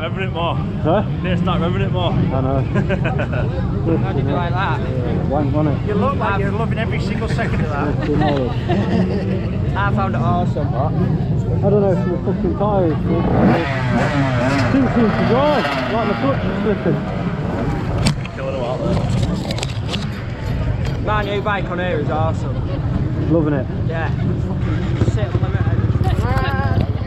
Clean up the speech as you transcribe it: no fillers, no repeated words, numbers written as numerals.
remembering it more. Huh? Need to start remembering it more. I know. How did you like that? Wank, wasn't it? You look like you're loving every single second of that. I found it awesome. I don't know if the fucking tyres didn't seem to drive, like the clutch is slipping. Killing them out there. My new bike on here is awesome. Loving it. Yeah, fucking sit on the limit.